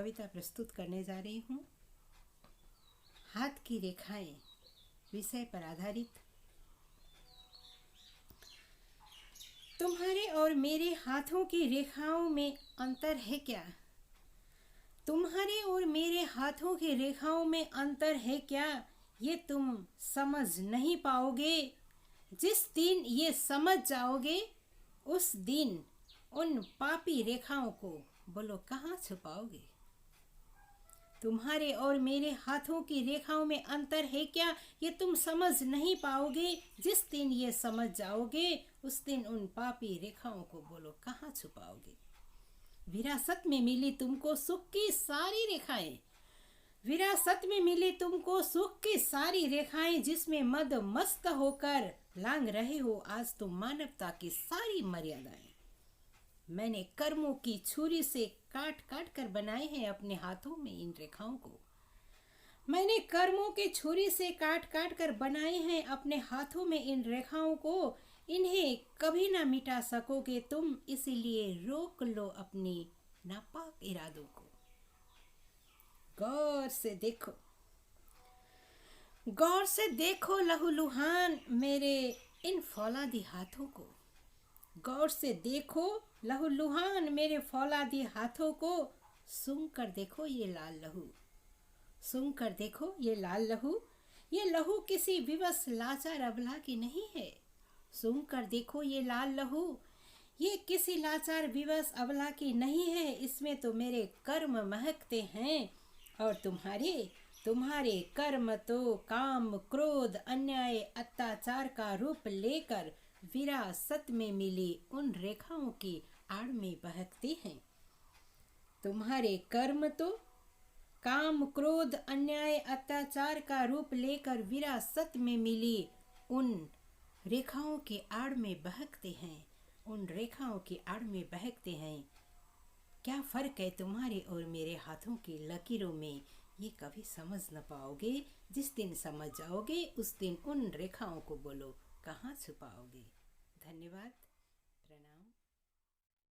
कविता प्रस्तुत करने जा रही हूँ। हाथ की रेखाएं विषय पर आधारित। तुम्हारे और मेरे हाथों की रेखाओं में अंतर है क्या? तुम्हारे और मेरे हाथों की रेखाओं में अंतर है क्या? ये तुम समझ नहीं पाओगे। जिस दिन ये समझ जाओगे उस दिन उन पापी रेखाओं को बोलो कहाँ छुपाओगे। तुम्हारे और मेरे हाथों की रेखाओं में अंतर है क्या? ये तुम समझ नहीं पाओगे। जिस दिन ये समझ जाओगे उस दिन उन पापी रेखाओं को बोलो कहाँ छुपाओगे। विरासत में मिली तुमको सुख की सारी रेखाएं, विरासत में मिली तुमको सुख की सारी रेखाएं, जिसमें मद मस्त होकर लांग रहे हो आज तुम मानवता की सारी मर्यादाएं। मैंने कर्मों की छुरी से काट काट कर बनाए हैं अपने हाथों में इन रेखाओं को। मैंने कर्मों की छुरी से काट काट कर बनाए हैं अपने हाथों में इन रेखाओं को। इन्हें कभी ना मिटा सकोगे तुम, इसीलिए रोक लो अपनी नापाक इरादों को। गौर से देखो, गौर से देखो लहूलुहान मेरे इन फौलादी हाथों को। गौर से देखो लहूलुहान मेरे फौलादी हाथों को। सूंघ कर देखो ये लाल लहू, सूंघ कर देखो ये लाल लहू। ये लहू किसी विवश लाचार अबला की नहीं है। सूंघ कर देखो ये लाल लहू, ये किसी लाचार विवश अबला की नहीं है। इसमें तो मेरे कर्म महकते हैं और तुम्हारे कर्म तो काम क्रोध अन्याय अत्याचार का रूप लेकर विरासत में मिली उन रेखाओं की आड़ में बहकते हैं। तुम्हारे कर्म तो काम क्रोध अन्याय अत्याचार का रूप लेकर विरासत में मिली उन रेखाओं की आड़ में बहकते हैं, उन रेखाओं की आड़ में बहकते हैं। क्या फर्क है तुम्हारे और मेरे हाथों की लकीरों में, ये कभी समझ न पाओगे। जिस दिन समझ जाओगे उस दिन उन रेखाओं को बोलो कहाँ छुपाओगे। धन्यवाद।